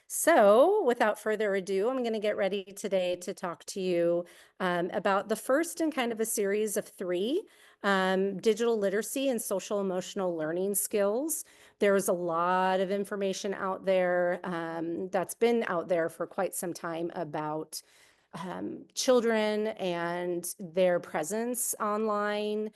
So without further ado, I'm going to get ready today to talk to you about the first in kind of a series of three, digital literacy and social emotional learning skills. There's a lot of information out there that's been out there for quite some time about children and their presence online,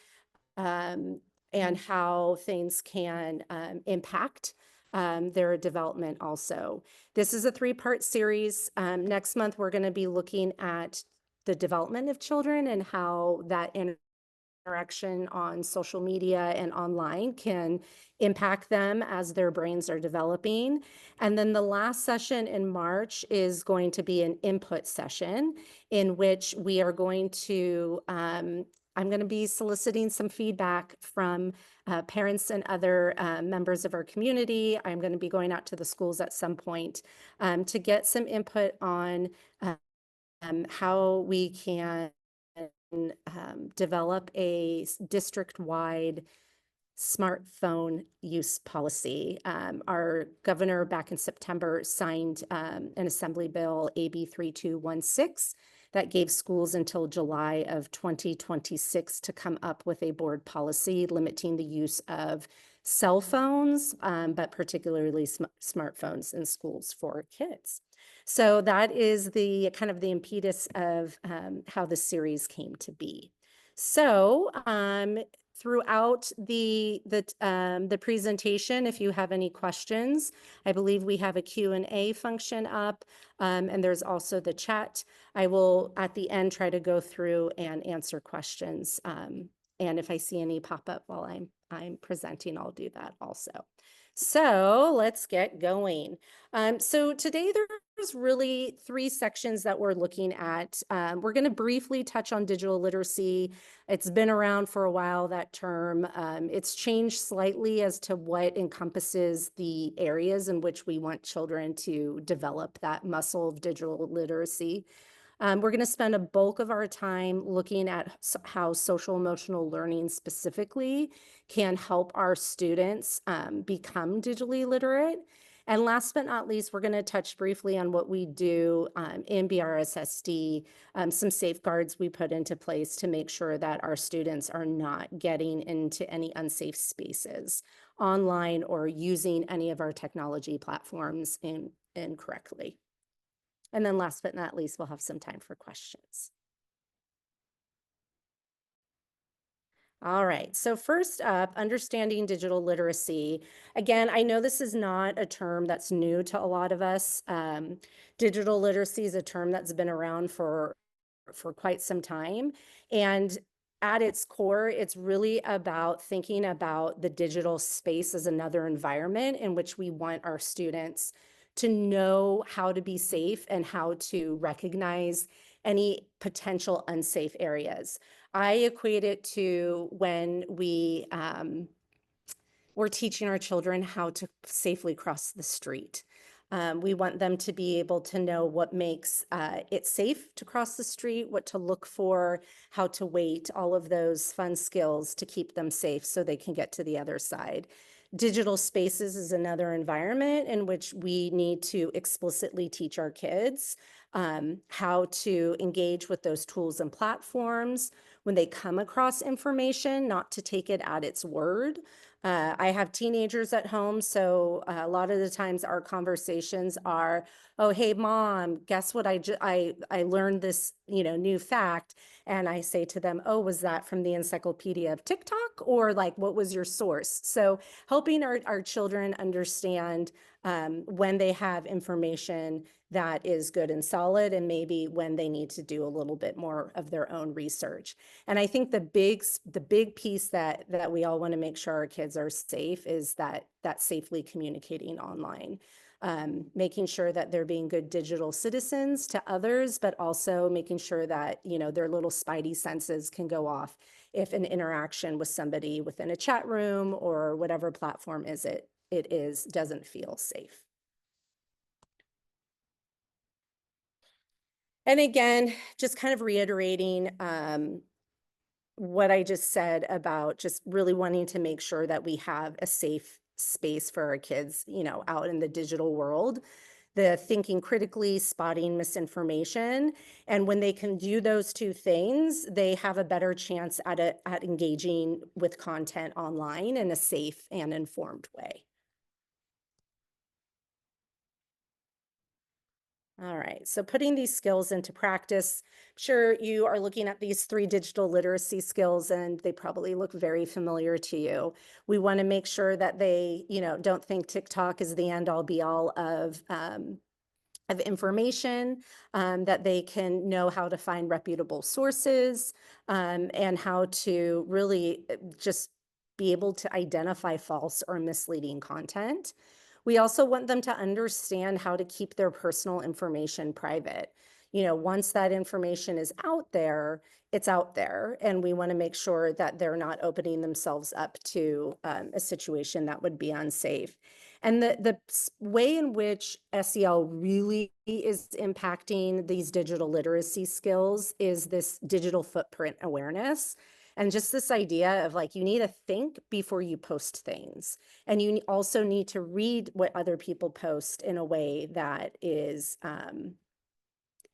um, and how things can impact their development also. This is a three-part series. Next month, we're going to be looking at the development of children and how that interaction on social media and online can impact them as their brains are developing. And then the last session in March is going to be an input session in which we are going to I'm going to be soliciting some feedback from parents and other members of our community. I'm going to be going out to the schools at some point to get some input on how we can develop a district-wide smartphone use policy. Our governor back in September signed an Assembly Bill AB 3216 that gave schools until July of 2026 to come up with a board policy limiting the use of cell phones, but particularly smartphones in schools for kids. So that is the kind of the impetus of how the series came to be. So throughout the presentation, if you have any questions, I believe we have a Q&A function up, and there's also the chat. I will, at the end, try to go through and answer questions. And if I see any pop up while I'm presenting, I'll do that also. So let's get going. So today there's really three sections that we're looking at. We're going to briefly touch on digital literacy. It's been around for a while, that term. It's changed slightly as to what encompasses the areas in which we want children to develop that muscle of digital literacy. We're going to spend a bulk of our time looking at how social emotional learning specifically can help our students become digitally literate. And last but not least, we're going to touch briefly on what we do in BRSSD, some safeguards we put into place to make sure that our students are not getting into any unsafe spaces online or using any of our technology platforms incorrectly. And then last but not least, we'll have some time for questions. All right, so first up, understanding digital literacy. Again, I know this is not a term that's new to a lot of us. Digital literacy is a term that's been around for quite some time. And at its core, it's really about thinking about the digital space as another environment in which we want our students to know how to be safe and how to recognize any potential unsafe areas. I equate it to when we're teaching our children how to safely cross the street. We want them to be able to know what makes it safe to cross the street, what to look for, how to wait, all of those fun skills to keep them safe so they can get to the other side. Digital spaces is another environment in which we need to explicitly teach our kids how to engage with those tools and platforms when they come across information, not to take it at its word. I have teenagers at home, so a lot of the times our conversations are, "Oh, hey, mom, guess what? I learned this, new fact," and I say to them, "Oh, was that from the encyclopedia of TikTok, or like what was your source?" So helping our children understand when they have information that is good and solid, and maybe when they need to do a little bit more of their own research. And I think the big piece that we all want to make sure our kids are safe is that safely communicating online. Making sure that they're being good digital citizens to others, but also making sure that, their little spidey senses can go off if an interaction with somebody within a chat room or whatever platform it is doesn't feel safe. And again, just kind of reiterating what I just said about just really wanting to make sure that we have a safe space for our kids, out in the digital world. the thinking critically, spotting misinformation. And when they can do those two things, they have a better chance at engaging with content online in a safe and informed way. All right, so putting these skills into practice, I'm sure you are looking at these 3 digital literacy skills and they probably look very familiar to you. We want to make sure that they, don't think TikTok is the end all be all of information, that they can know how to find reputable sources, and how to really just be able to identify false or misleading content. We also want them to understand how to keep their personal information private. Once that information is out there, it's out there, and we want to make sure that they're not opening themselves up to a situation that would be unsafe. And the way in which SEL really is impacting these digital literacy skills is this digital footprint awareness. And just this idea of like, you need to think before you post things. And you also need to read what other people post in a way that is,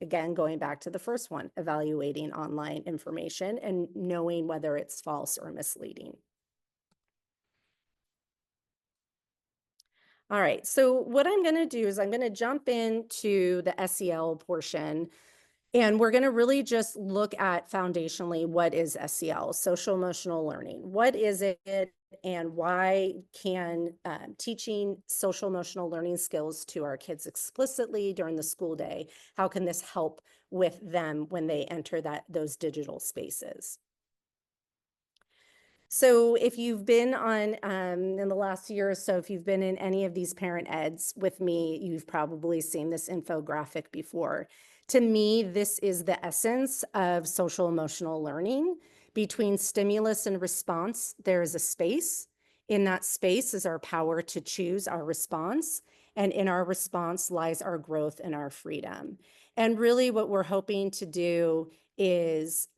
again, going back to the first one, evaluating online information and knowing whether it's false or misleading. All right, so what I'm going to do is I'm going to jump into the SEL portion, and we're going to really just look at foundationally what is SEL, social emotional learning. What is it, and why can teaching social emotional learning skills to our kids explicitly during the school day, how can this help with them when they enter those digital spaces? So if you've been on, in the last year or so, if you've been in any of these parent eds with me, you've probably seen this infographic before. To me, this is the essence of social emotional learning. Between stimulus and response, there is a space. In that space is our power to choose our response. And in our response lies our growth and our freedom. And really what we're hoping to do is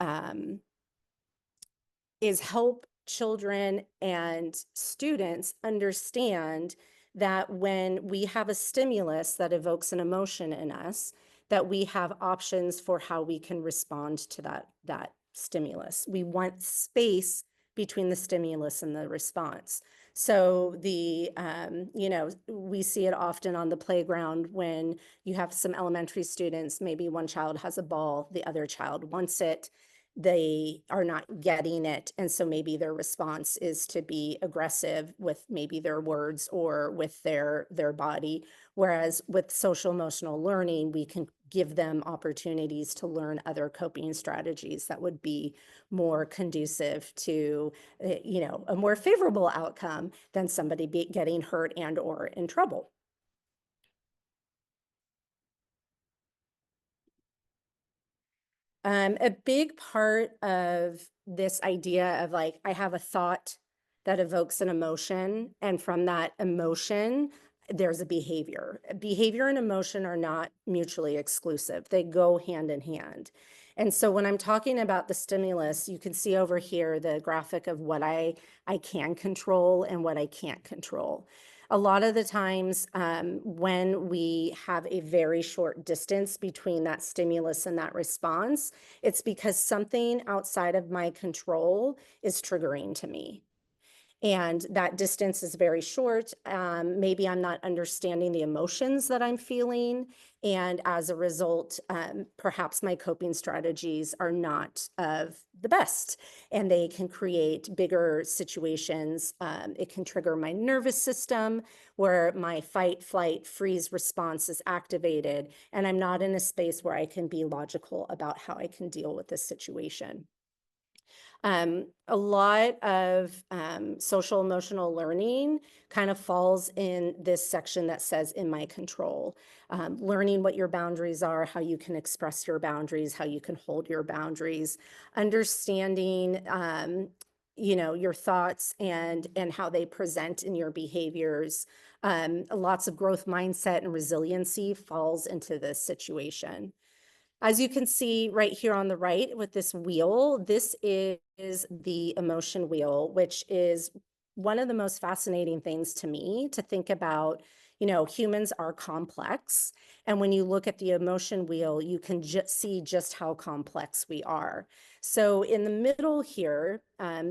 help children and students understand that when we have a stimulus that evokes an emotion in us, that we have options for how we can respond to that stimulus. We want space between the stimulus and the response. So we see it often on the playground when you have some elementary students, maybe one child has a ball, the other child wants it, they are not getting it. And so maybe their response is to be aggressive with maybe their words or with their body. Whereas with social emotional learning, we can give them opportunities to learn other coping strategies that would be more conducive to, a more favorable outcome than somebody getting hurt and or in trouble. A big part of this idea of like, I have a thought that evokes an emotion, and from that emotion, there's a behavior. Behavior and emotion are not mutually exclusive. They go hand in hand. And so when I'm talking about the stimulus, you can see over here the graphic of what I can control and what I can't control. A lot of the times when we have a very short distance between that stimulus and that response, it's because something outside of my control is triggering to me. And that distance is very short. Maybe I'm not understanding the emotions that I'm feeling. And as a result, perhaps my coping strategies are not of the best, and they can create bigger situations. It can trigger my nervous system where my fight, flight, freeze response is activated. And I'm not in a space where I can be logical about how I can deal with this situation. A lot of social emotional learning kind of falls in this section that says in my control. Learning what your boundaries are, how you can express your boundaries, how you can hold your boundaries, understanding your thoughts and how they present in your behaviors. Lots of growth mindset and resiliency falls into this situation. As you can see right here on the right with this wheel, this is the emotion wheel, which is one of the most fascinating things to me to think about, humans are complex. And when you look at the emotion wheel, you can just see just how complex we are. So in the middle here,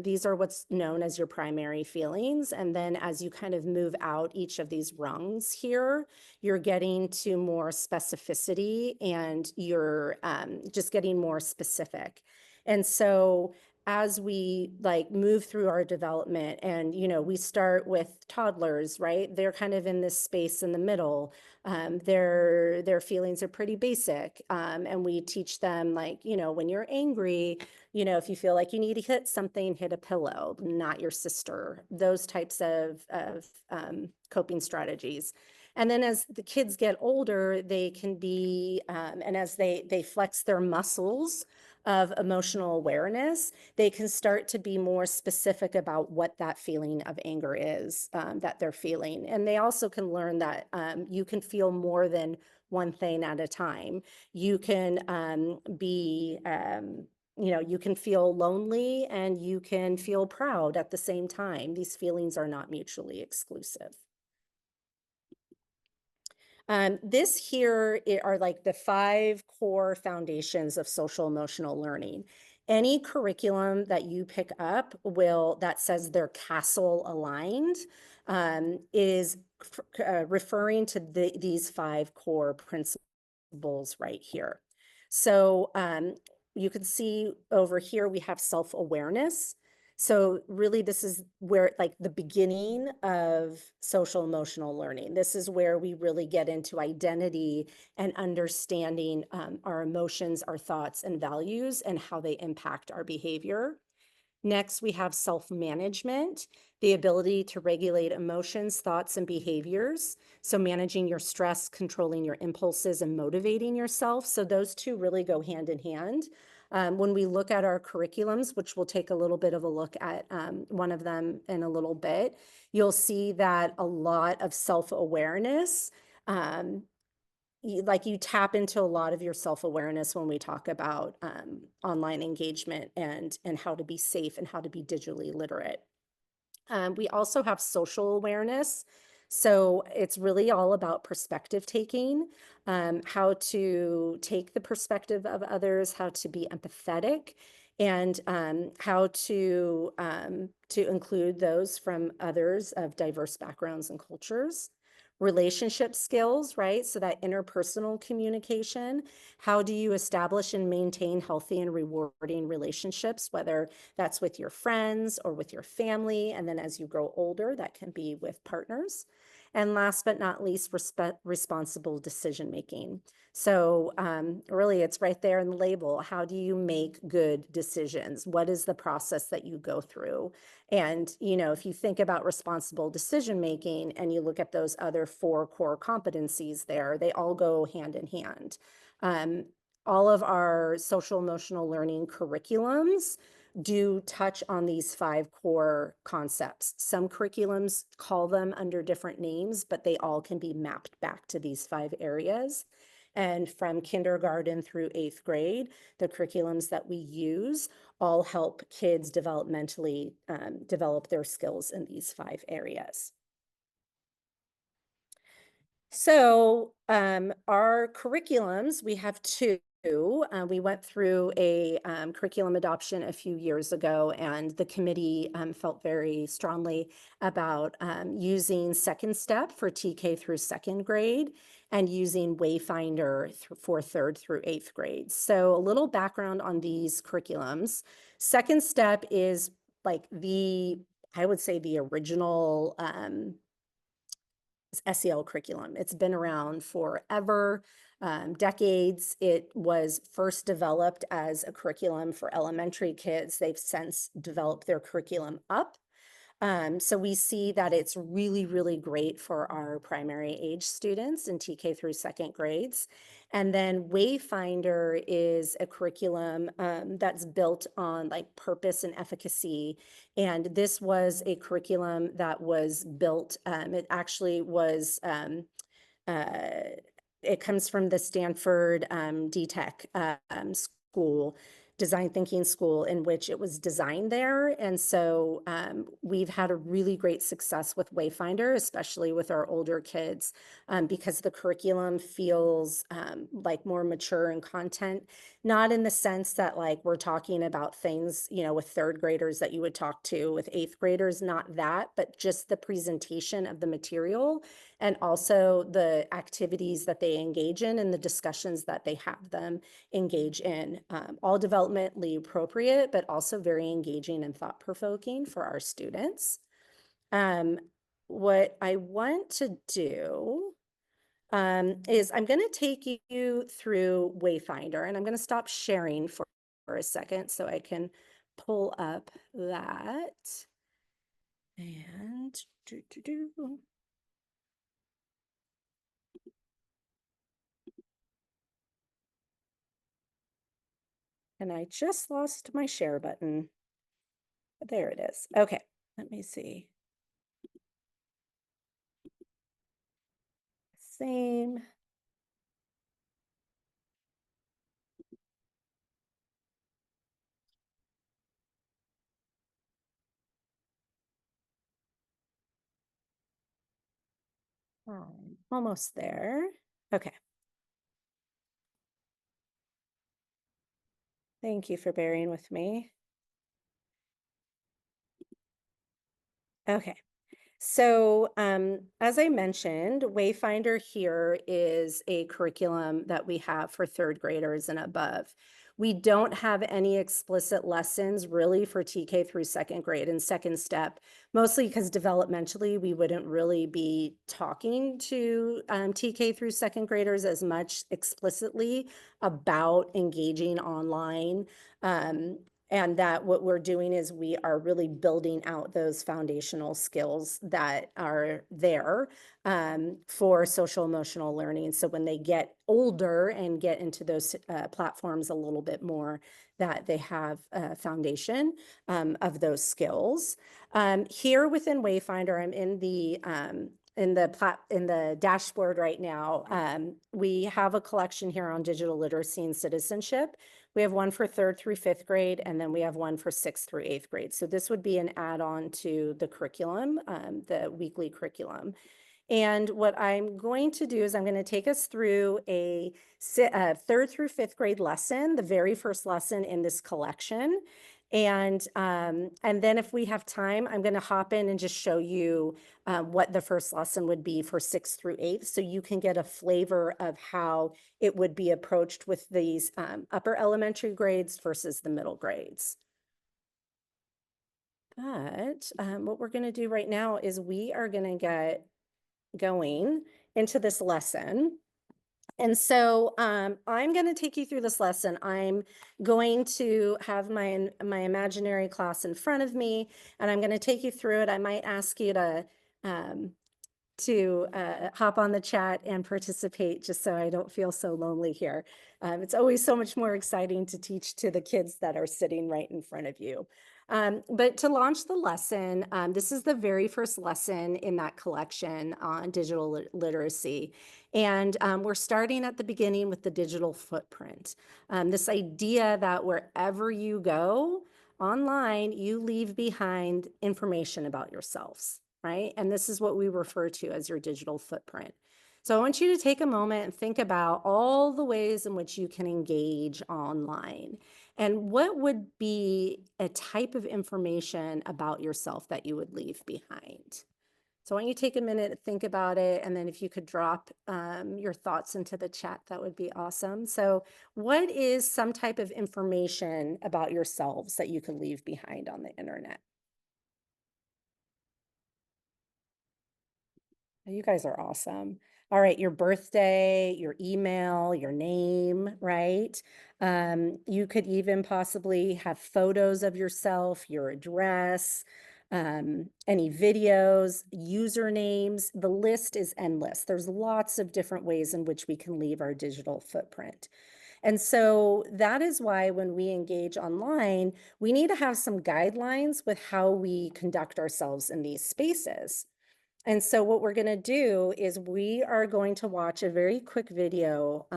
these are what's known as your primary feelings. And then as you kind of move out each of these rungs here, you're getting to more specificity and you're just getting more specific. And so as we like move through our development and, we start with toddlers, right? They're kind of in this space in the middle. Their feelings are pretty basic. And we teach them like, when you're angry, if you feel like you need to hit something, hit a pillow, not your sister, those types of coping strategies. And then as the kids get older, they can be, and as they flex their muscles of emotional awareness, they can start to be more specific about what that feeling of anger is that they're feeling. And they also can learn that you can feel more than one thing at a time. You can you can feel lonely and you can feel proud at the same time. These feelings are not mutually exclusive. This here are like the 5 core foundations of social emotional learning. Any curriculum that you pick up that says they're castle aligned is referring to these 5 core principles right here. So you can see over here we have self-awareness. So really this is where like the beginning of social emotional learning. This is where we really get into identity and understanding our emotions, our thoughts and values and how they impact our behavior. Next, we have self-management, the ability to regulate emotions, thoughts, and behaviors. So managing your stress, controlling your impulses, and motivating yourself. So those two really go hand in hand. When we look at our curriculums, which we'll take a little bit of a look at one of them in a little bit, you'll see that a lot of self-awareness, you tap into a lot of your self-awareness when we talk about online engagement and how to be safe and how to be digitally literate. We also have social awareness. So it's really all about perspective taking, how to take the perspective of others, how to be empathetic, and how to include those from others of diverse backgrounds and cultures. Relationship skills, right? So that interpersonal communication. How do you establish and maintain healthy and rewarding relationships, whether that's with your friends or with your family? And then as you grow older, that can be with partners. And last but not least, responsible decision making. So really, it's right there in the label. How do you make good decisions? What is the process that you go through? And, if you think about responsible decision making and you look at those other 4 core competencies there, they all go hand in hand. All of our social emotional learning curriculums do touch on these 5 core concepts. Some curriculums call them under different names, but they all can be mapped back to these 5 areas. And from kindergarten through 8th grade, the curriculums that we use all help kids developmentally develop their skills in these 5 areas. So our curriculums, we have 2. We went through a curriculum adoption a few years ago, and the committee felt very strongly about using Second Step for TK through 2nd grade and using Wayfinder for 3rd through 8th grade. So a little background on these curriculums. Second Step is like I would say the original SEL curriculum. It's been around forever, decades. It was first developed as a curriculum for elementary kids. They've since developed their curriculum up. So we see that it's really, really great for our primary age students in TK through 2nd grades. And then Wayfinder is a curriculum that's built on like purpose and efficacy. And this was a curriculum that was built, it actually was, it comes from the Stanford DTech school. design thinking school in which it was designed there. And so we've had a really great success with Wayfinder, especially with our older kids, because the curriculum feels like more mature in content, not in the sense that like we're talking about things, you know, with third graders that you would talk to with eighth graders, not that, but just the presentation of the material and also the activities that they engage in and the discussions that they have them engage in. All developmentally appropriate, but also very engaging and thought-provoking for our students. What I want to do is I'm going to take you through Wayfinder, and I'm going to stop sharing for a second so I can pull up that. And and I just lost my share button. There it is. Okay, let me see. Same. Almost there. Okay. Thank you for bearing with me. Okay. So, as I mentioned, Wayfinder here is a curriculum that we have for third graders and above. We don't have any explicit lessons really for TK through second grade and second step, mostly because developmentally we wouldn't really be talking to TK through second graders as much explicitly about engaging online. And that what we're doing is we are really building out those foundational skills that are there for social emotional learning. So when they get older and get into those platforms a little bit more, that they have a foundation of those skills. Here within Wayfinder, I'm in the dashboard right now. We have a collection here on digital literacy and citizenship. We have one for third through fifth grade, and then we have one for sixth through eighth grade. So this would be an add-on to the curriculum, the weekly curriculum. And what I'm going to do is I'm going to take us through a third through fifth grade lesson, the very first lesson in this collection. And then if we have time, I'm going to hop in and just show you what the first lesson would be for sixth through eighth, so you can get a flavor of how it would be approached with these upper elementary grades versus the middle grades. But what we're going to do right now is we are going to get going into this lesson. And so I'm going to take you through this lesson. I'm going to have my imaginary class in front of me, and I'm going to take you through it. I might ask you to hop on the chat and participate just so I don't feel so lonely here. It's always so much more exciting to teach to the kids that are sitting right in front of you. But to launch the lesson, this is the very first lesson in that collection on digital literacy. And we're starting at the beginning with the digital footprint. This idea that wherever you go online, you leave behind information about yourselves, right? And this is what we refer to as your digital footprint. So I want you to take a moment and think about all the ways in which you can engage online. And what would be a type of information about yourself that you would leave behind? So why don't you take a minute to think about it, and then if you could drop your thoughts into the chat, that would be awesome. So what is some type of information about yourselves that you could leave behind on the internet? You guys are awesome. All right, your birthday, your email, your name, right? You could even possibly have photos of yourself, your address, any videos, usernames. The list is endless. There's lots of different ways in which we can leave our digital footprint. And so that is why when we engage online, we need to have some guidelines with how we conduct ourselves in these spaces. And so what we're going to do is we are going to watch a very quick video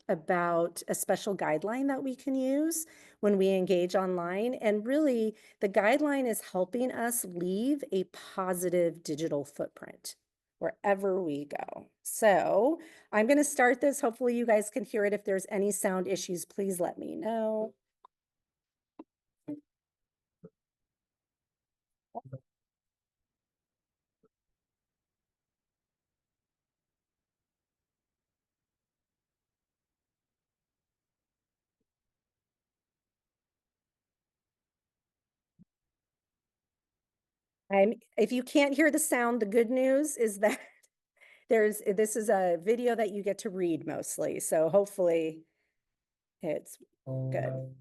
about a special guideline that we can use when we engage online. And really, the guideline is helping us leave a positive digital footprint wherever we go. So I'm going to start this. Hopefully you guys can hear it. If there's any sound issues, please let me know. If you can't hear the sound, the good news is that this is a video that you get to read mostly, so hopefully it's good.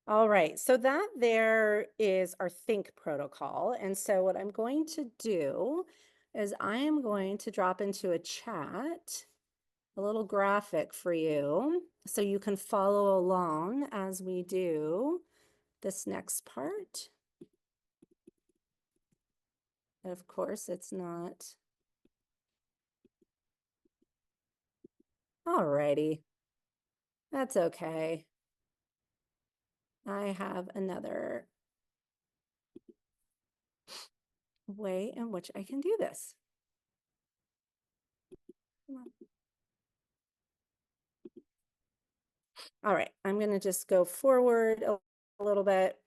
All right, so that there is our think protocol. And so what I'm going to do is I am going to drop into a chat a little graphic for you so you can follow along as we do this next part. Of course, it's not. All righty, that's okay. I have another way in which I can do this. Come on. All right, I'm going to just go forward a little bit.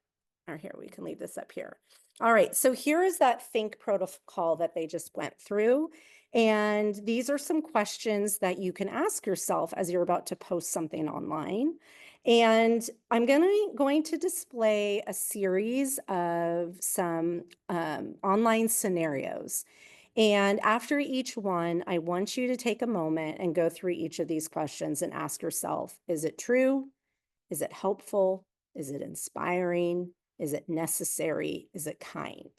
Or here, we can leave this up here. All right, so here is that think protocol that they just went through. And these are some questions that you can ask yourself as you're about to post something online. And I'm going to display a series of some online scenarios. And after each one, I want you to take a moment and go through each of these questions and ask yourself, is it true? Is it helpful? Is it inspiring? Is it necessary? Is it kind?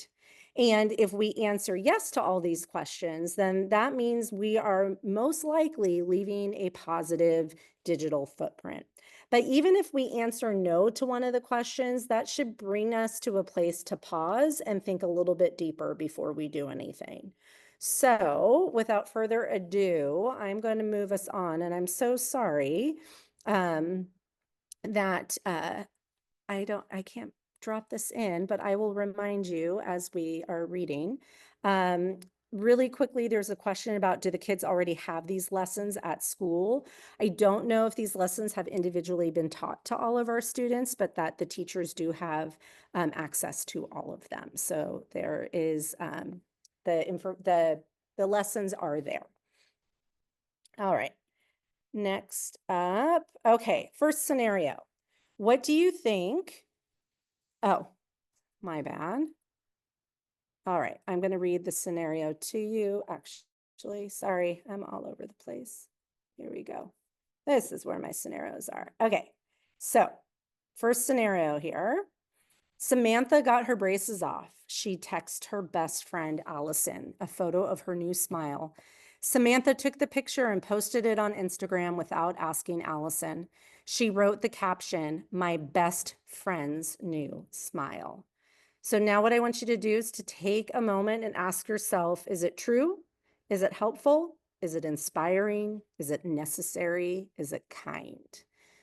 And if we answer yes to all these questions, then that means we are most likely leaving a positive digital footprint. But even if we answer no to one of the questions, that should bring us to a place to pause and think a little bit deeper before we do anything. So without further ado, I'm going to move us on, and I'm so sorry that I can't drop this in, but I will remind you as we are reading. Really quickly, there's a question about, do the kids already have these lessons at school? I don't know if these lessons have individually been taught to all of our students, but that the teachers do have access to all of them. So there is the lessons are there. All right. Next up. Okay, first scenario. What do you think? Oh, my bad. All right, I'm going to read the scenario to you. Actually, sorry, I'm all over the place. Here we go. This is where my scenarios are. Okay, so first scenario here. Samantha got her braces off. She texted her best friend, Allison, a photo of her new smile. Samantha took the picture and posted it on Instagram without asking Allison. She wrote the caption, "My best friend's new smile." So now what I want you to do is to take a moment and ask yourself, is it true? Is it helpful? Is it inspiring? Is it necessary? Is it kind?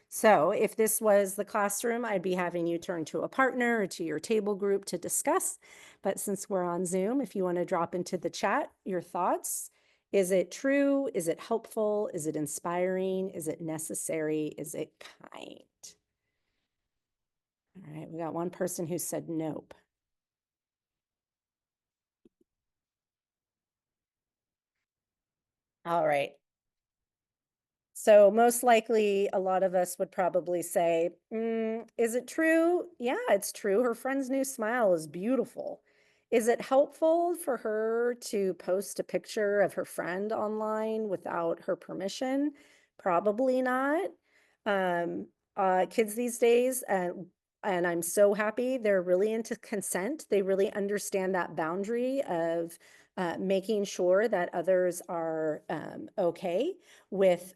So if this was the classroom, I'd be having you turn to a partner or to your table group to discuss. But since we're on Zoom, if you want to drop into the chat your thoughts, is it true? Is it helpful? Is it inspiring? Is it necessary? Is it kind? All right, we got one person who said nope. All right. So most likely a lot of us would probably say, is it true? Yeah, it's true. Her friend's new smile is beautiful. Is it helpful for her to post a picture of her friend online without her permission? Probably not. Um, Kids these days, and I'm so happy they're really into consent. They really understand that boundary of making sure that others are okay with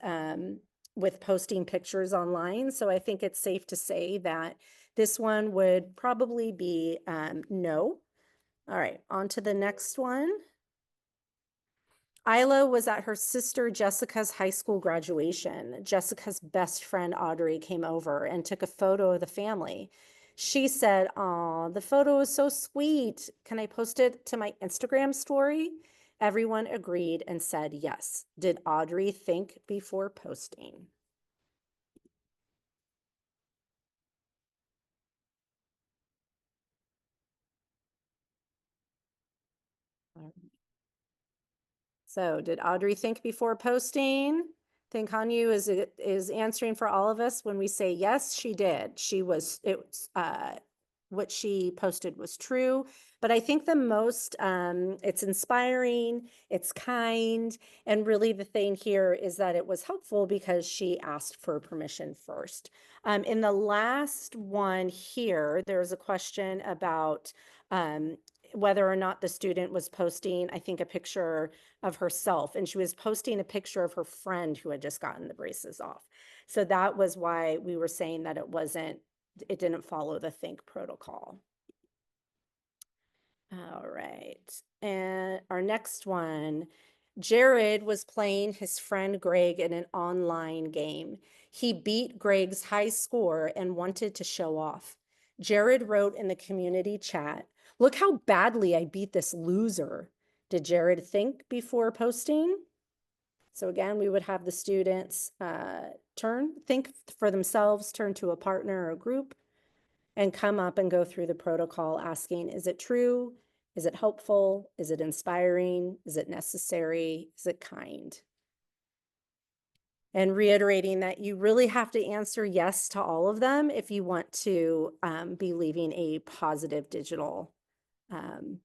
posting pictures online. So I think it's safe to say that this one would probably be no. All right, on to the next one. Isla was at her sister Jessica's high school graduation. Jessica's best friend Audrey came over and took a photo of the family. She said, "Aw, the photo is so sweet. Can I post it to my Instagram story?" Everyone agreed and said yes. Did Audrey think before posting? So did Audrey think before posting? Think Hanyu is answering for all of us when we say yes, she did. What she posted was true. But I think the most it's inspiring, it's kind, and really the thing here is that it was helpful because she asked for permission first. In the last one here, there's a question about whether or not the student was posting, I think, a picture of herself, and she was posting a picture of her friend who had just gotten the braces off. So that was why we were saying that it didn't follow the think protocol. All right. And our next one, Jared was playing his friend Greg in an online game. He beat Greg's high score and wanted to show off. Jared wrote in the community chat, "Look how badly I beat this loser." Did Jared think before posting? So again, we would have the students think for themselves, turn to a partner or a group, and come up and go through the protocol asking, is it true? Is it helpful? Is it inspiring? Is it necessary? Is it kind? And reiterating that you really have to answer yes to all of them if you want to be leaving a positive digital um,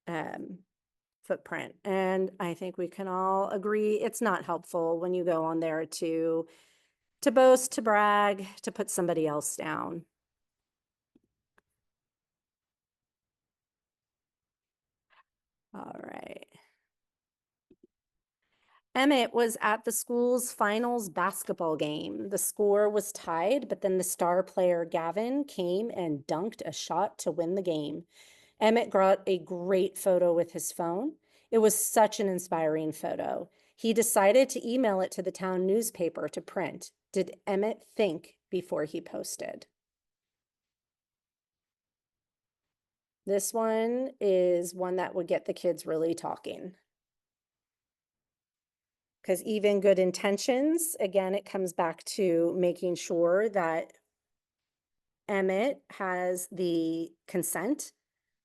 um, footprint. And I think we can all agree it's not helpful when you go on there to boast, to brag, to put somebody else down. All right. Emmett was at the school's finals basketball game. The score was tied, but then the star player Gavin came and dunked a shot to win the game. Emmett got a great photo with his phone. It was such an inspiring photo. He decided to email it to the town newspaper to print. Did Emmett think before he posted? This one is one that would get the kids really talking. Because even good intentions, again, it comes back to making sure that Emmett has the consent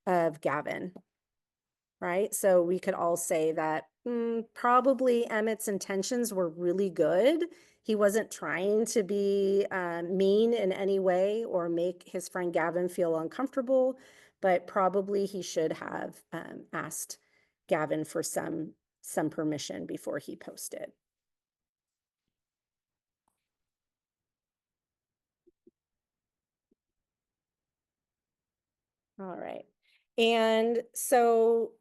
of Gavin, right? So we could all say that probably Emmett's intentions were really good. He wasn't trying to be mean in any way or make his friend Gavin feel uncomfortable, but probably he should have asked Gavin for some permission before he posted. All right. And so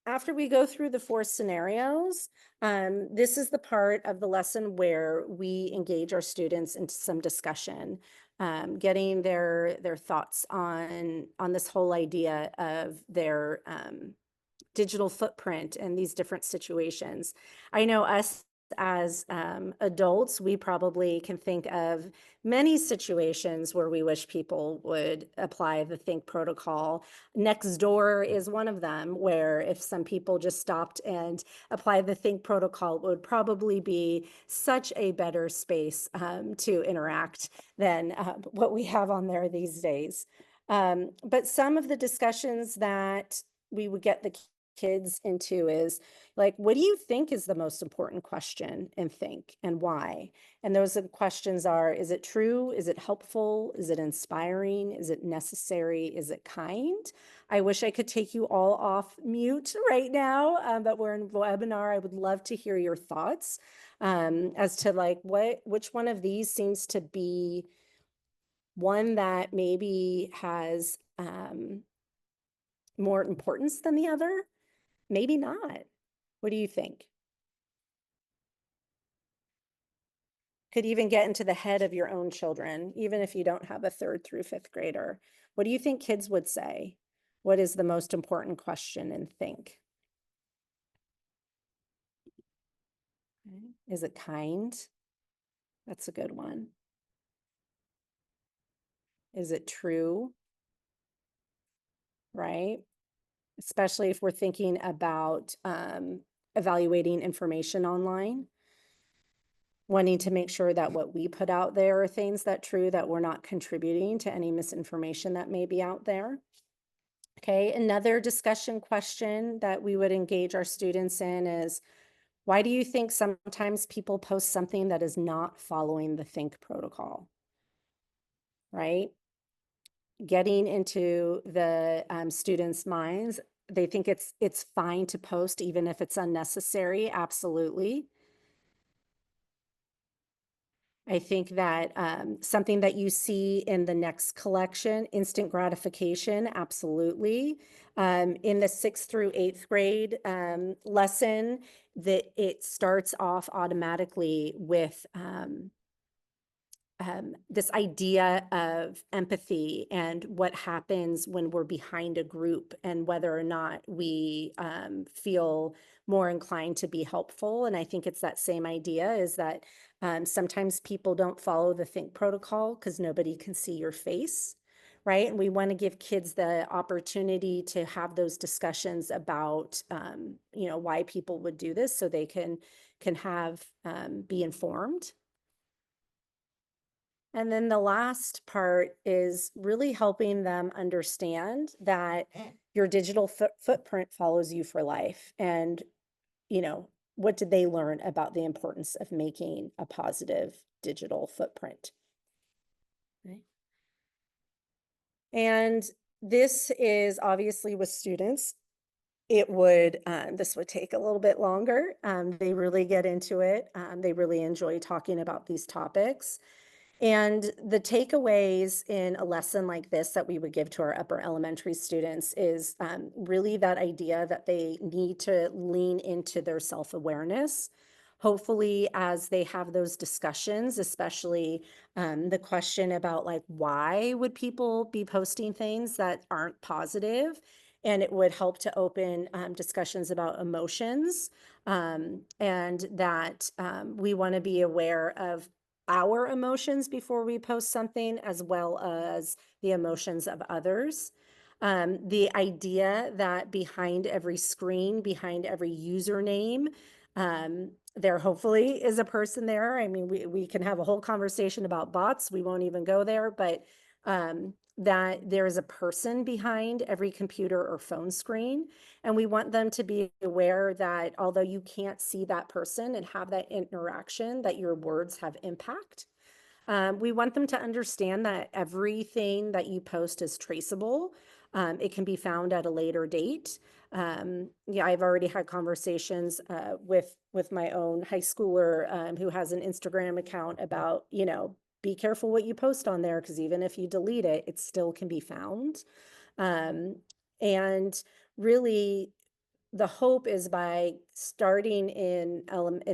after we go through the 4 scenarios, this is the part of the lesson where we engage our students into some discussion. getting their thoughts on this whole idea of their digital footprint and these different situations. I know us as adults, we probably can think of many situations where we wish people would apply the Think protocol. Next door is one of them, where if some people just stopped and applied the Think protocol, it would probably be such a better space to interact than what we have on there these days. But some of the discussions that we would get the kids into is like, what do you think is the most important question in Think, and why? And those questions are, is it true? Is it helpful? Is it inspiring? Is it necessary? Is it kind? I wish I could take you all off mute right now, but we're in webinar. I would love to hear your thoughts as to like which one of these seems to be one that maybe has more importance than the other. Maybe not. What do you think? Could even get into the head of your own children, even if you don't have a 3rd through 5th grader. What do you think kids would say? What is the most important question in Think? Okay. Is it kind? That's a good one. Is it true? Right? Especially if we're thinking about evaluating information online, wanting to make sure that what we put out there are things that true, that we're not contributing to any misinformation that may be out there. Okay, another discussion question that we would engage our students in is, why do you think sometimes people post something that is not following the Think protocol? Right? Getting into the students' minds, they think it's fine to post even if it's unnecessary. Absolutely. I think that something that you see in the next collection, instant gratification, absolutely. In the 6th through 8th grade lesson, that it starts off automatically with this idea of empathy and what happens when we're behind a group, and whether or not we feel more inclined to be helpful. And I think it's that same idea, is that sometimes people don't follow the Think protocol because nobody can see your face, right? And we want to give kids the opportunity to have those discussions about, why people would do this, so they can have be informed. And then the last part is really helping them understand that your digital footprint follows you for life. And, what did they learn about the importance of making a positive digital footprint? Right. And this is obviously with students. This would take a little bit longer. They really get into it. They really enjoy talking about these topics. And the takeaways in a lesson like this that we would give to our upper elementary students is really that idea that they need to lean into their self-awareness. Hopefully, as they have those discussions, especially the question about like, why would people be posting things that aren't positive? And it would help to open discussions about emotions, and that we want to be aware of our emotions before we post something, as well as the emotions of others. The idea that behind every screen, behind every username, there hopefully is a person there. I mean, we can have a whole conversation about bots. We won't even go there, but that there is a person behind every computer or phone screen. And we want them to be aware that although you can't see that person and have that interaction, that your words have impact. We want them to understand that everything that you post is traceable. It can be found at a later date. I've already had conversations with my own high schooler who has an Instagram account about, be careful what you post on there, because even if you delete it, it still can be found. And really, the hope is by starting in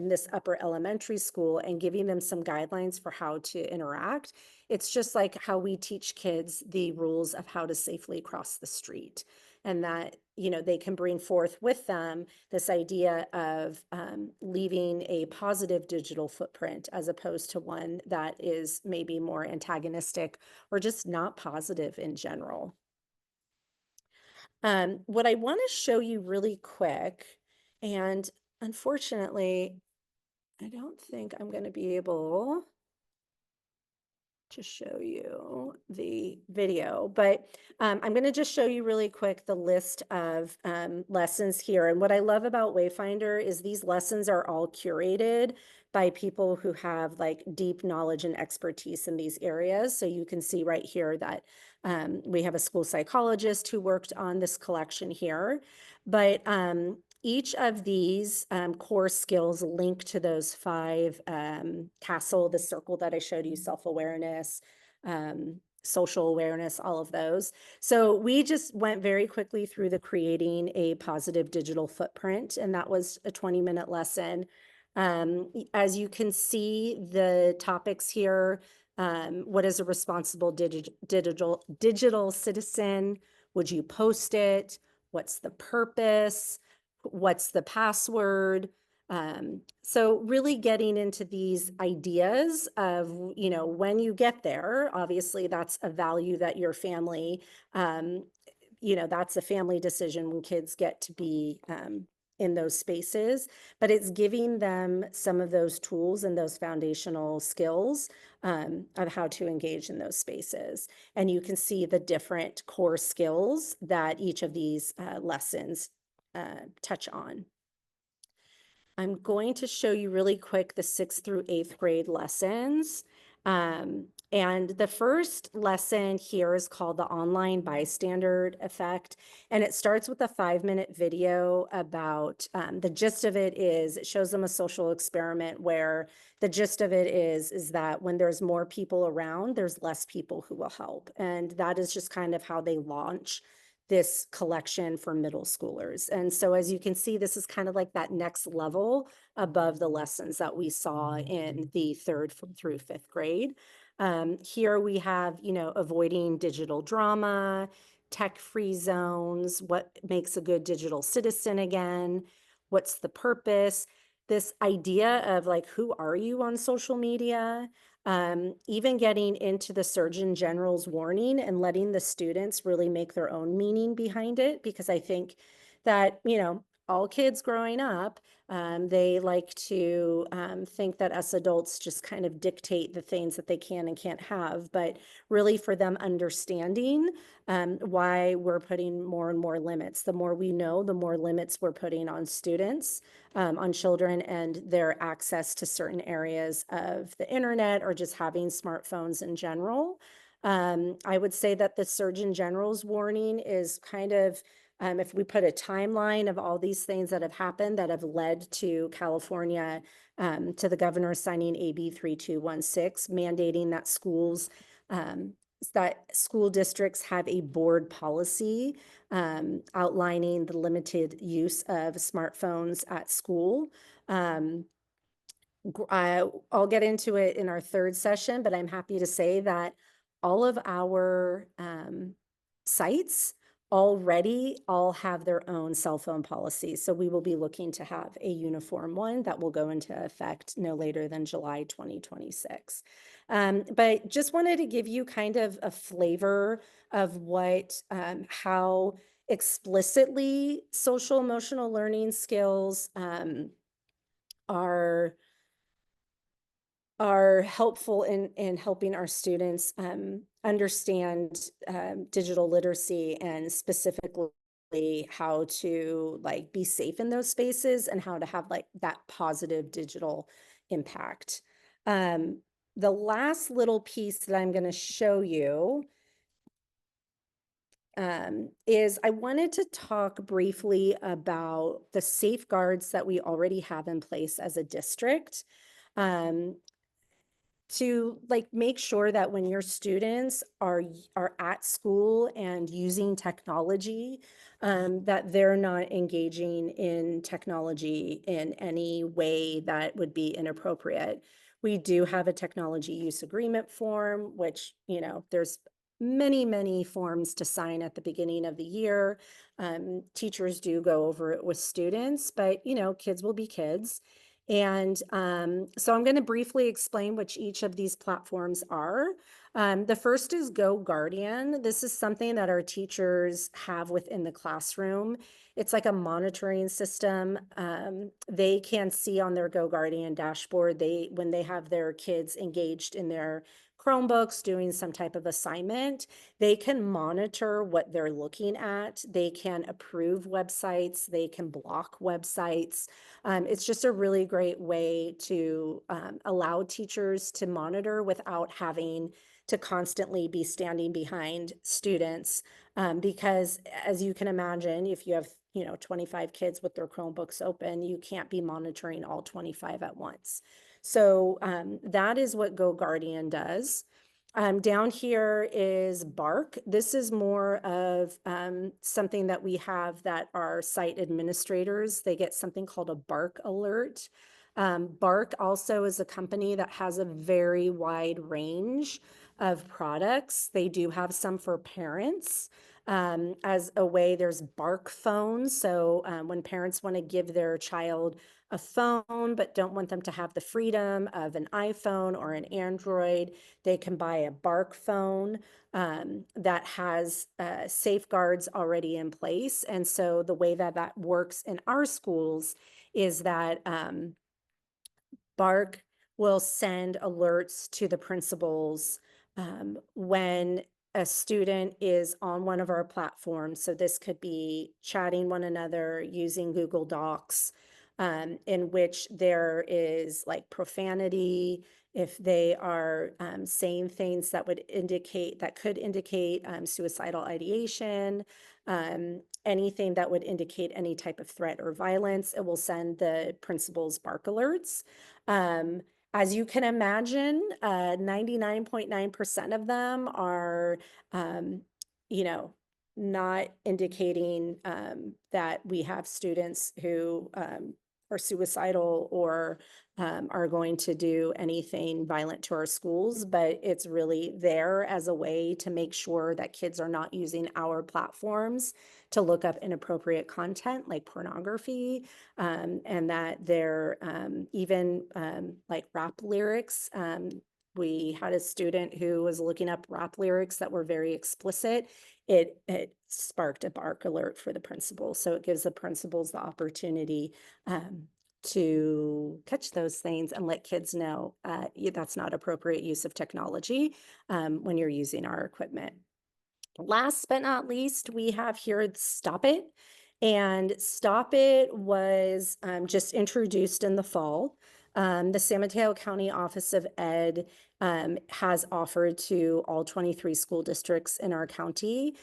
this upper elementary school and giving them some guidelines for how to interact, it's just like how we teach kids the rules of how to safely cross the street, and that, you know, they can bring forth with them this idea of leaving a positive digital footprint as opposed to one that is maybe more antagonistic or just not positive in general. What I want to show you really quick, and unfortunately, I don't think I'm going to be able to show you the video, but I'm going to just show you really quick the list of lessons here. And what I love about Wayfinder is these lessons are all curated by people who have like deep knowledge and expertise in these areas. So you can see right here that we have a school psychologist who worked on this collection here, but each of these core skills link to those five CASTLE, the circle that I showed you, self-awareness, social awareness, all of those. So we just went very quickly through the creating a positive digital footprint, and that was a 20-minute lesson. As you can see, the topics here, what is a responsible digital citizen? Would you post it? What's the purpose? What's the password? So really getting into these ideas of, you know, when you get there, obviously that's a value that your family, you know, that's a family decision when kids get to be in those spaces, but it's giving them some of those tools and those foundational skills of how to engage in those spaces. And you can see the different core skills that each of these lessons touch on. I'm going to show you really quick the 6th through 8th grade lessons. And the first lesson here is called the online bystander effect. And it starts with a 5-minute video about, the gist of it is, it shows them a social experiment where the gist of it is that when there's more people around, there's less people who will help. And that is just kind of how they launch this collection for middle schoolers. And so as you can see, this is kind of like that next level above the lessons that we saw in the 3rd through 5th grade. Here we have, you know, avoiding digital drama, tech-free zones, what makes a good digital citizen again, what's the purpose, this idea of like, who are you on social media? Even getting into the Surgeon General's warning and letting the students really make their own meaning behind it, because I think that, you know, all kids growing up, they like to think that us adults just kind of dictate the things that they can and can't have, but really for them understanding why we're putting more and more limits. The more we know, the more limits we're putting on students, on children and their access to certain areas of the internet or just having smartphones in general. I would say that the Surgeon General's warning is kind of, if we put a timeline of all these things that have happened that have led to California, to the governor signing AB 3216, mandating that schools, that school districts have a board policy outlining the limited use of smartphones at school. I'll get into it in our 3rd session, but I'm happy to say that all of our sites already all have their own cell phone policies. So we will be looking to have a uniform one that will go into effect no later than July 2026. But just wanted to give you kind of a flavor of what, how explicitly social emotional learning skills are helpful in helping our students understand digital literacy, and specifically how to like be safe in those spaces and how to have like that positive digital impact. The last little piece that I'm going to show you is I wanted to talk briefly about the safeguards that we already have in place as a district. To like make sure that when your students are at school and using technology, that they're not engaging in technology in any way that would be inappropriate. We do have a technology use agreement form, which, there's many forms to sign at the beginning of the year. Teachers do go over it with students, but, kids will be kids. And so I'm going to briefly explain which each of these platforms are. The first is Go Guardian. This is something that our teachers have within the classroom. It's like a monitoring system. They can see on their Go Guardian dashboard, when they have their kids engaged in their Chromebooks doing some type of assignment, they can monitor what they're looking at. They can approve websites. They can block websites. It's just a really great way to allow teachers to monitor without having to constantly be standing behind students. Because as you can imagine, if you have 25 kids with their Chromebooks open, you can't be monitoring all 25 at once. So that is what Go Guardian does. Down here is Bark. This is more of something that we have that our site administrators, they get something called a Bark alert. Bark also is a company that has a very wide range of products. They do have some for parents. As a way, there's Bark phones. So when parents want to give their child a phone but don't want them to have the freedom of an iPhone or an Android, they can buy a Bark phone that has safeguards already in place. And so the way that that works in our schools is that Bark will send alerts to the principals when a student is on one of our platforms. So this could be chatting one another using Google Docs, in which there is like profanity, if they are saying things that could indicate suicidal ideation, anything that would indicate any type of threat or violence, it will send the principals Bark alerts. As you can imagine, 99.9% of them are, not indicating that we have students who are suicidal or are going to do anything violent to our schools, but it's really there as a way to make sure that kids are not using our platforms to look up inappropriate content like pornography, and that they're even like rap lyrics. We had a student who was looking up rap lyrics that were very explicit. It sparked a Bark alert for the principal. So it gives the principals the opportunity to catch those things and let kids know that's not appropriate use of technology when you're using our equipment. Last but not least, we have here Stop It. And Stop It was just introduced in the fall. The San Mateo County Office of Ed has offered to all 23 school districts in our county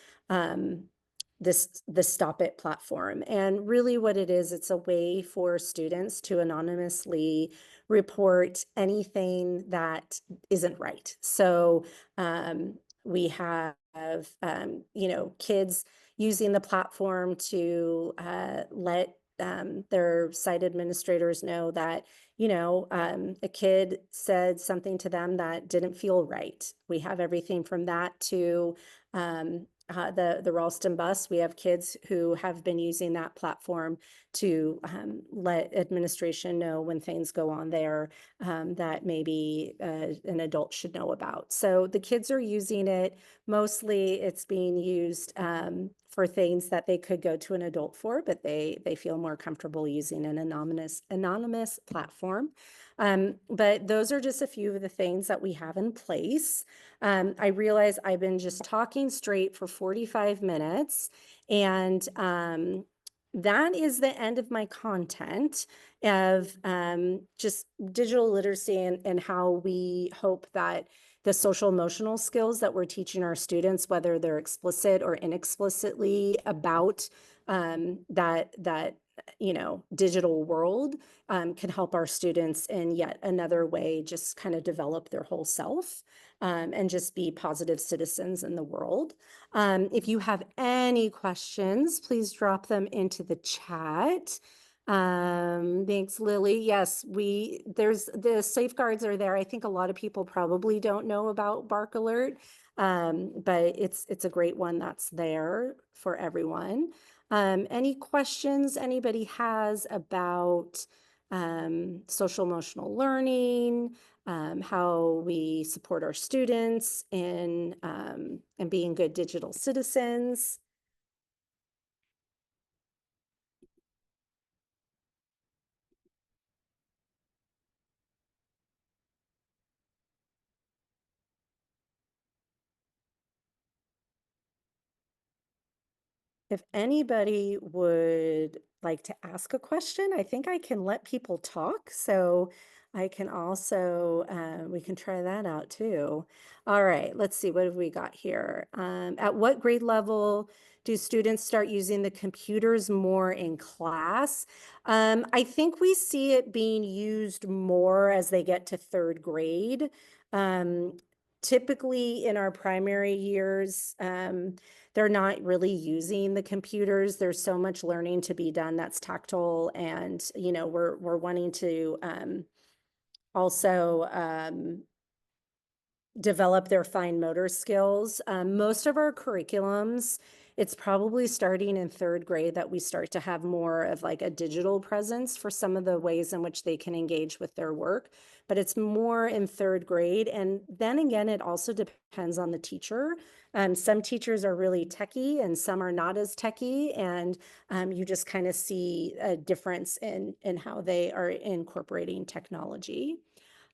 the Stop It platform. And really what it is, it's a way for students to anonymously report anything that isn't right. So we have kids using the platform to let their site administrators know that a kid said something to them that didn't feel right. We have everything from that to the Ralston bus. We have kids who have been using that platform to let administration know when things go on there that maybe an adult should know about. So the kids are using it. Mostly it's being used for things that they could go to an adult for, but they feel more comfortable using an anonymous platform. But those are just a few of the things that we have in place. I realize I've been just talking straight for 45 minutes, and that is the end of my content of just digital literacy and how we hope that the social emotional skills that we're teaching our students, whether they're explicit or inexplicitly about that digital world, can help our students in yet another way just kind of develop their whole self and just be positive citizens in the world. If you have any questions, please drop them into the chat. Thanks, Lily. Yes, there's the safeguards are there. I think a lot of people probably don't know about Bark Alert. But it's a great one that's there for everyone. Any questions anybody has about social emotional learning, how we support our students in and being good digital citizens? If anybody would like to ask a question, I think I can let people talk. So I can also, we can try that out too. All right, let's see, what have we got here? At what grade level do students start using the computers more in class? I think we see it being used more as they get to third grade. Um, Typically in our primary years, they're not really using the computers. There's so much learning to be done that's tactile, and we're wanting to also develop their fine motor skills. Most of our curriculums, it's probably starting in third grade that we start to have more of like a digital presence for some of the ways in which they can engage with their work, but it's more in third grade. And then again, it also depends on the teacher. Some teachers are really techie and some are not as techie, and you just kind of see a difference in how they are incorporating technology.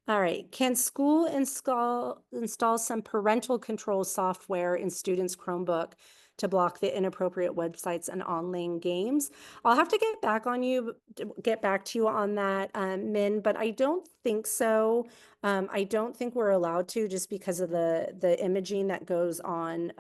All right. Can school install some parental control software in students' Chromebook to block the inappropriate websites and online games? I'll have to get back to you on that, Min, but I don't think so. I don't think we're allowed to, just because of the imaging that goes on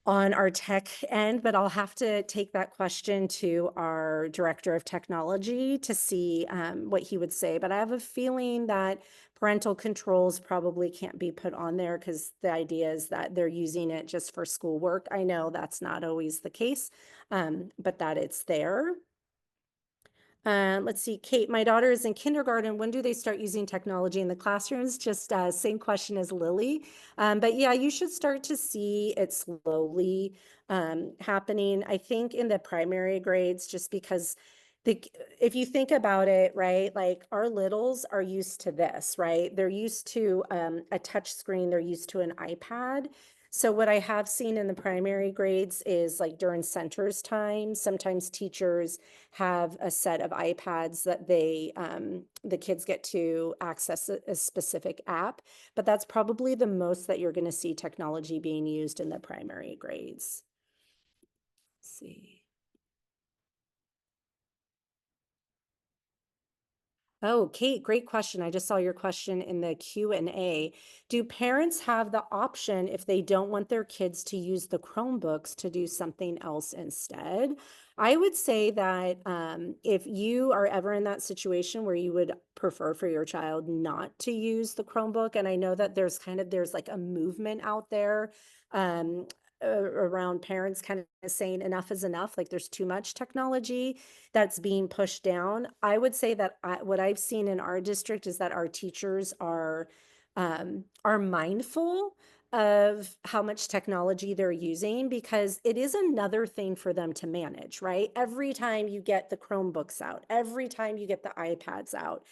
our tech end, but I'll have to take that question to our director of technology to see what he would say. But I have a feeling that parental controls probably can't be put on there, because the idea is that they're using it just for schoolwork. I know that's not always the case, but that it's there. Let's see, Kate, my daughter is in kindergarten. When do they start using technology in the classrooms? Just same question as Lily. But yeah, you should start to see it slowly happening. I think in the primary grades, just because if you think about it, right, like our littles are used to this, right? They're used to a touch screen, they're used to an iPad. So what I have seen in the primary grades is, like, during centers time, sometimes teachers have a set of iPads that the kids get to access a specific app, but that's probably the most that you're going to see technology being used in the primary grades. Let's see. Oh, Kate, great question. I just saw your question in the Q&A. Do parents have the option, if they don't want their kids to use the Chromebooks, to do something else instead? I would say that if you are ever in that situation where you would prefer for your child not to use the Chromebook, and I know that there's like a movement out there um, around parents kind of saying enough is enough, like there's too much technology that's being pushed down. I would say that what I've seen in our district is that our teachers are mindful of how much technology they're using, because it is another thing for them to manage, right? Every time you get the Chromebooks out, every time you get the iPads out,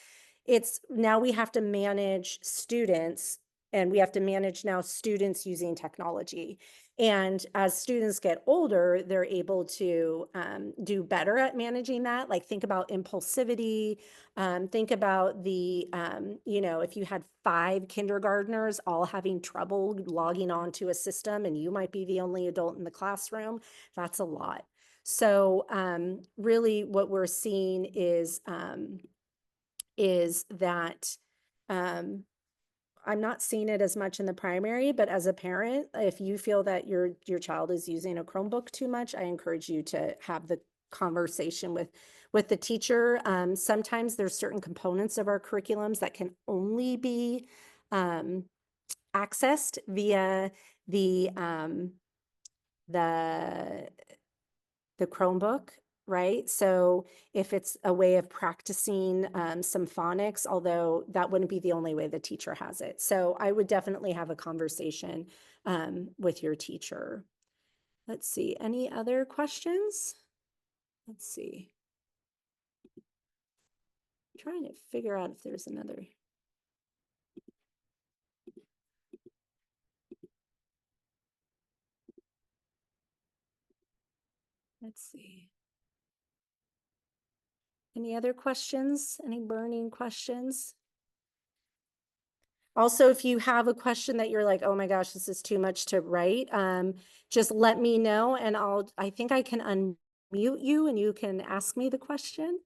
it's now we have to manage students, and we have to manage now students using technology. And as students get older, they're able to do better at managing that. Like, think about impulsivity. Think about if you had 5 kindergartners all having trouble logging onto a system, and you might be the only adult in the classroom, that's a lot. So really what we're seeing is that I'm not seeing it as much in the primary, but as a parent, if you feel that your child is using a Chromebook too much, I encourage you to have the conversation with the teacher. Sometimes there's certain components of our curriculums that can only be accessed via the the the Chromebook, right? So if it's a way of practicing some phonics, although that wouldn't be the only way the teacher has it. So I would definitely have a conversation with your teacher. Let's see, any other questions? Let's see. I'm trying to figure out if there's another. Let's see. Any other questions? Any burning questions? Also, if you have a question that you're like, oh my gosh, this is too much to write, just let me know and I think I can unmute you and you can ask me the question.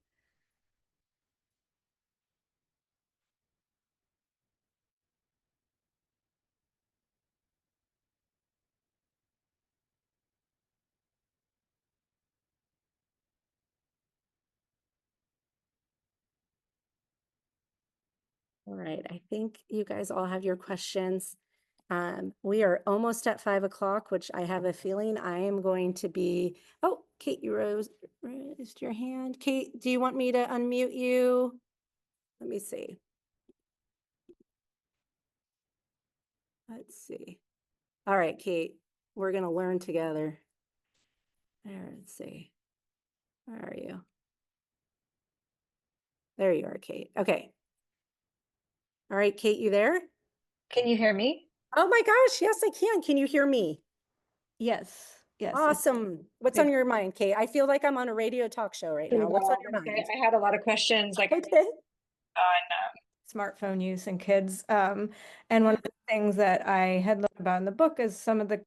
All right, I think you guys all have your questions. We are almost at 5 o'clock, which I have a feeling I am going to be, oh, Kate, you raised your hand. Kate, do you want me to unmute you? Let me see. Let's see. All right, Kate, we're gonna learn together. There, let's see. Where are you? There you are, Kate. Okay. All right, Kate, you there? Can you hear me? Oh my gosh, yes, I can. Can you hear me? Yes. Yes. Awesome. What's on your mind, Kate? I feel like I'm on a radio talk show right now. What's on your mind? I had a lot of questions like Okay. on smartphone use in kids. And one of the things that I had learned about in the book is some of the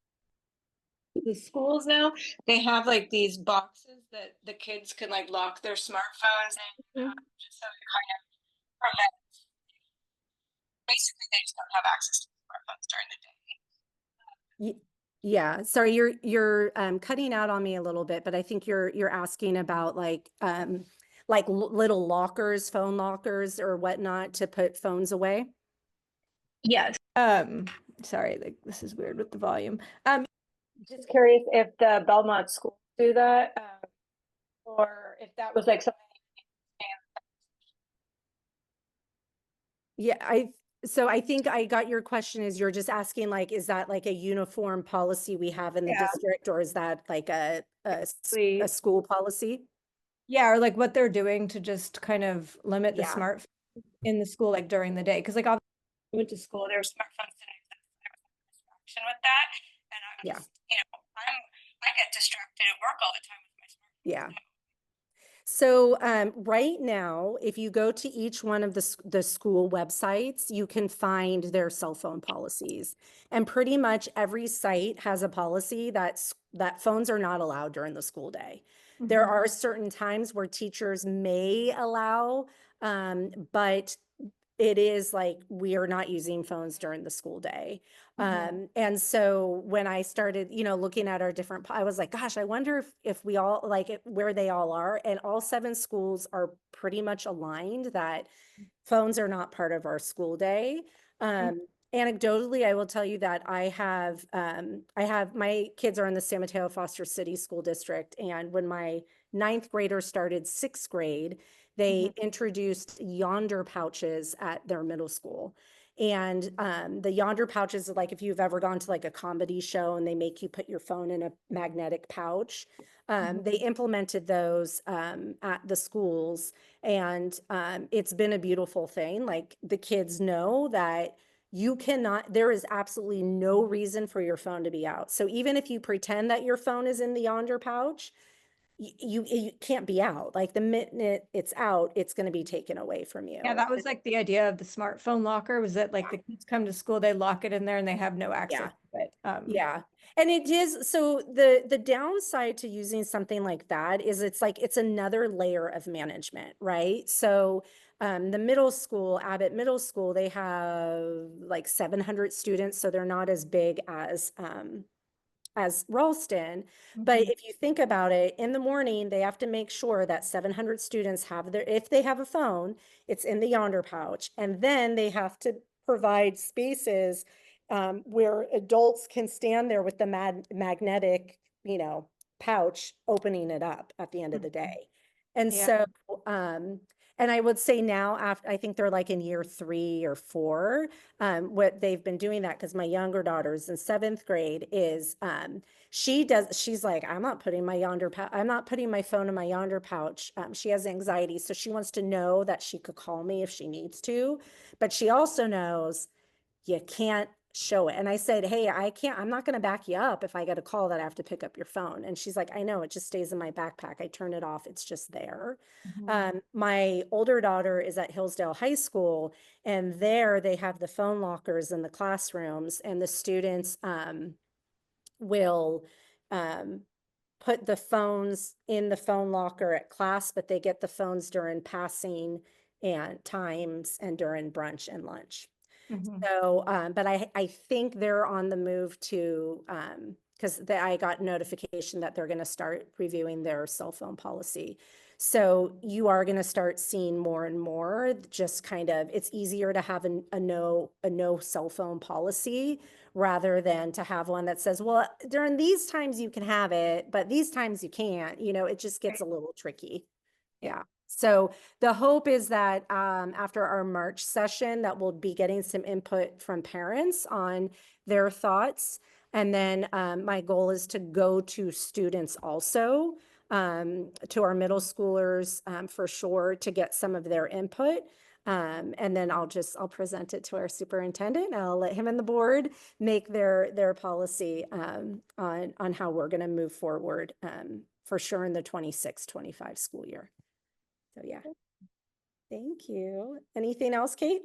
schools now, they have like these boxes that the kids can like lock their smartphones in, just so it kind of prevents, basically they just don't have access to smartphones during the day. Yeah, sorry, you're cutting out on me a little bit, but I think you're asking about like little lockers, phone lockers or whatnot to put phones away. Yes. Sorry, like, this is weird with the volume. Just curious if the Belmont schools do that, or if that was like something. Yeah, so I think I got your question is you're just asking like, is that like a uniform policy we have in the Yeah. district or is that like a school policy? Yeah, or like what they're doing to just kind of limit the Yeah, smartphone in the school, like during the day. Because like obviously I went to school, there were smartphones didn't exist. There was no distraction with that. And I'm yeah, just, I get distracted at work all the time with my smartphone. yeah. So right now, if you go to each one of the school websites, you can find their cell phone policies. And pretty much every site has a policy that phones are not allowed during the school day. There are certain times where teachers may allow, but it is like we are not using phones during the school day. And so when I started, looking at our different, I was like, gosh, I wonder if we all like it, where they all are. And all 7 schools are pretty much aligned that phones are not part of our school day. Anecdotally, I will tell you that I have my kids are in the San Mateo Foster City School District, and when my 9th grader started 6th grade, they introduced yonder pouches at their middle school. And the yonder pouches, like if you've ever gone to like a comedy show and they make you put your phone in a magnetic pouch, they implemented those at the schools, and it's been a beautiful thing. Like the kids know that there is absolutely no reason for your phone to be out. So even if you pretend that your phone is in the yonder pouch, you can't be out. Like the minute it's out, it's going to be taken away from you. Yeah, that was like the idea of the smartphone locker, was that like the kids come to school, they lock it in there and they have no access to it. Yeah. And it is, so the downside to using something like that is it's another layer of management, right? So the middle school, Abbott Middle School, they have like 700 students, so they're not as big as Ralston. But if you think about it, in the morning, they have to make sure that 700 students have if they have a phone, it's in the yonder pouch. And then they have to provide spaces where adults can stand there with the magnetic, pouch, opening it up at the end of the day. And Yeah. so, and I would say now, after, I think they're like in year 3 or 4, what they've been doing that, because my younger daughter's in 7th grade, is she's like, I'm not putting I'm not putting my phone in my yonder pouch. She has anxiety, so she wants to know that she could call me if she needs to, but she also knows you can't show it. And I said, hey, I'm not going to back you up if I get a call that I have to pick up your phone. And she's like, I know, it just stays in my backpack. I turn it off. It's just there. My older daughter is at Hillsdale High School, and there they have the phone lockers in the classrooms, and the students will put the phones in the phone locker at class, but they get the phones during passing and times and during brunch and lunch. Mhm. So, but I think they're on the move to, because I got notification that they're going to start reviewing their cell phone policy. So you are going to start seeing more and more, just kind of, it's easier to have a no cell phone policy rather than to have one that says, well, during these times you can have it, but these times you can't, it just gets a little tricky. Yeah. So the hope is that after our March session, that we'll be getting some input from parents on their thoughts. And then my goal is to go to students also, to our middle schoolers for sure, to get some of their input. And then I'll present it to our superintendent. I'll let him and the board make their policy on how we're going to move forward for sure in the 26-25 school year. So yeah, thank you. Anything else, Kate?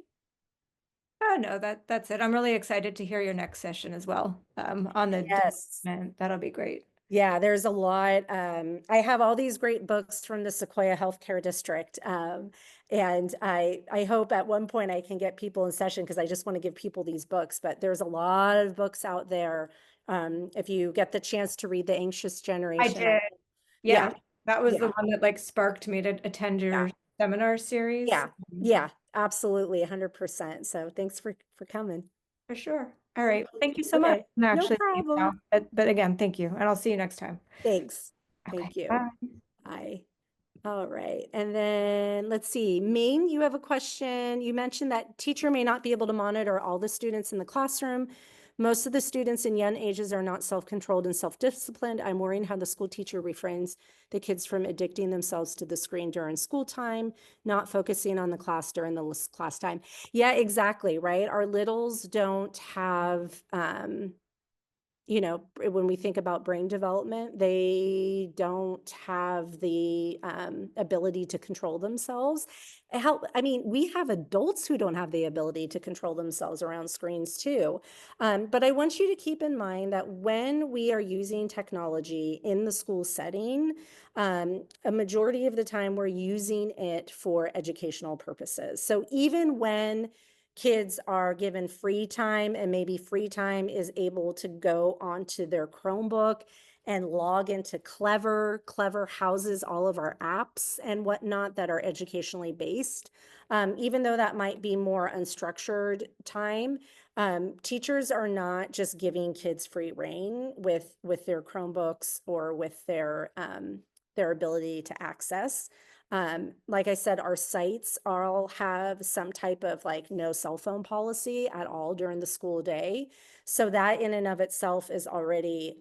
Oh, no, that's it. I'm really excited to hear your next session as well, on the Yes. development. That'll be great. Yeah, there's a lot. I have all these great books from the Sequoia Healthcare District. And I hope at one point I can get people in session, because I just want to give people these books, but there's a lot of books out there. If you get the chance to read The Anxious I Generation. did. Yeah, Yeah, that was the yeah, one that like sparked me to attend yeah, your seminar series. yeah, yeah, absolutely, 100%. So thanks for coming. For sure. All right. Thank you so much. Okay, I'm no actually leave now, problem. but again, thank you, and I'll see you next time. Thanks. Okay. Thank you. Bye. Bye. All right. And then let's see, Maine, you have a question. You mentioned that teacher may not be able to monitor all the students in the classroom. Most of the students in young ages are not self-controlled and self-disciplined. I'm worrying how the school teacher refrains the kids from addicting themselves to the screen during school time, not focusing on the class during the class time. Yeah, exactly, right? Our littles don't have, when we think about brain development, they don't have the ability to control themselves. We have adults who don't have the ability to control themselves around screens too. But I want you to keep in mind that when we are using technology in the school setting, a majority of the time we're using it for educational purposes. So even when kids are given free time, and maybe free time is able to go onto their Chromebook and log into Clever houses all of our apps and whatnot that are educationally based. Even though that might be more unstructured time, teachers are not just giving kids free reign with their Chromebooks or with their ability to access. Like I said, our sites all have some type of like no cell phone policy at all during the school day. So that in and of itself is already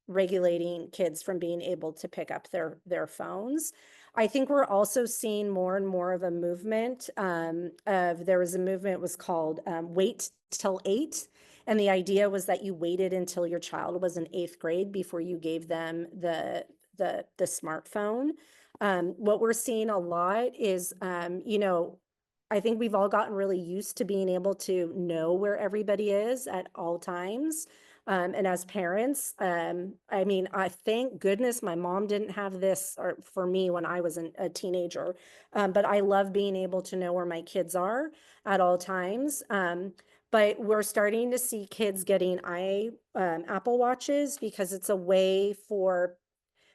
regulating kids from being able to pick up their phones. I think we're also seeing more and more of a movement there was a movement, it was called Wait Till 8. And the idea was that you waited until your child was in 8th grade before you gave them the smartphone. What we're seeing a lot is, I think we've all gotten really used to being able to know where everybody is at all times. And as parents, I thank goodness my mom didn't have this or for me when I was a teenager. But I love being able to know where my kids are at all times. But we're starting to see kids getting Apple Watches, because it's a way for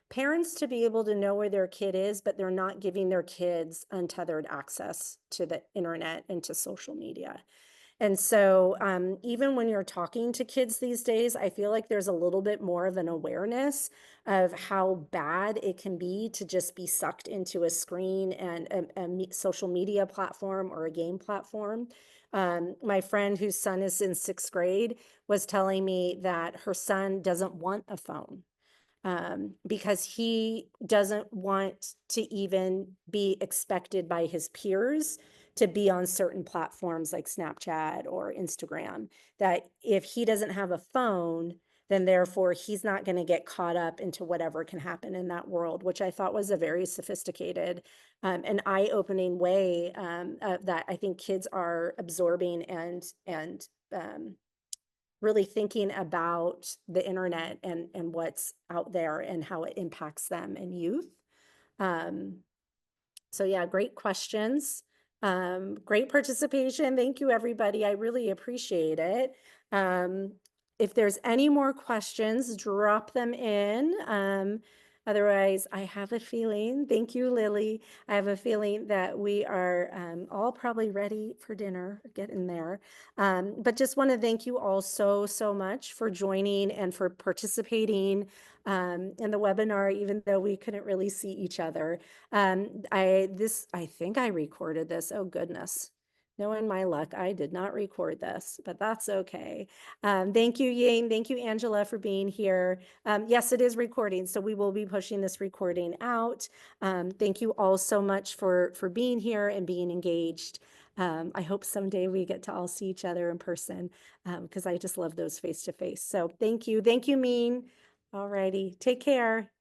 parents to be able to know where their kid is, but they're not giving their kids untethered access to the internet and to social media. And so even when you're talking to kids these days, I feel like there's a little bit more of an awareness of how bad it can be to just be sucked into a screen and social media platform or a game platform. My friend whose son is in 6th grade was telling me that her son doesn't want a phone because he doesn't want to even be expected by his peers to be on certain platforms like Snapchat or Instagram. That if he doesn't have a phone, then therefore he's not going to get caught up into whatever can happen in that world, which I thought was a very sophisticated and eye-opening way that I think kids are absorbing and really thinking about the internet and what's out there and how it impacts them and youth. Um, so yeah, great questions. Great participation. Thank you, everybody. I really appreciate it. If there's any more questions, drop them in. Otherwise, I have a feeling, thank you, Lily. I have a feeling that we are all probably ready for dinner, getting there. But just want to thank you all so much for joining and for participating in the webinar, even though we couldn't really see each other. I think I recorded this. Oh goodness. Knowing my luck, I did not record this, but that's okay. Thank you, Ying. Thank you, Angela, for being here. Yes, it is recording, so we will be pushing this recording out. Thank you all so much for being here and being engaged. I hope someday we get to all see each other in person because I just love those face-to-face. So thank you. Thank you, Mean. All righty. Take care.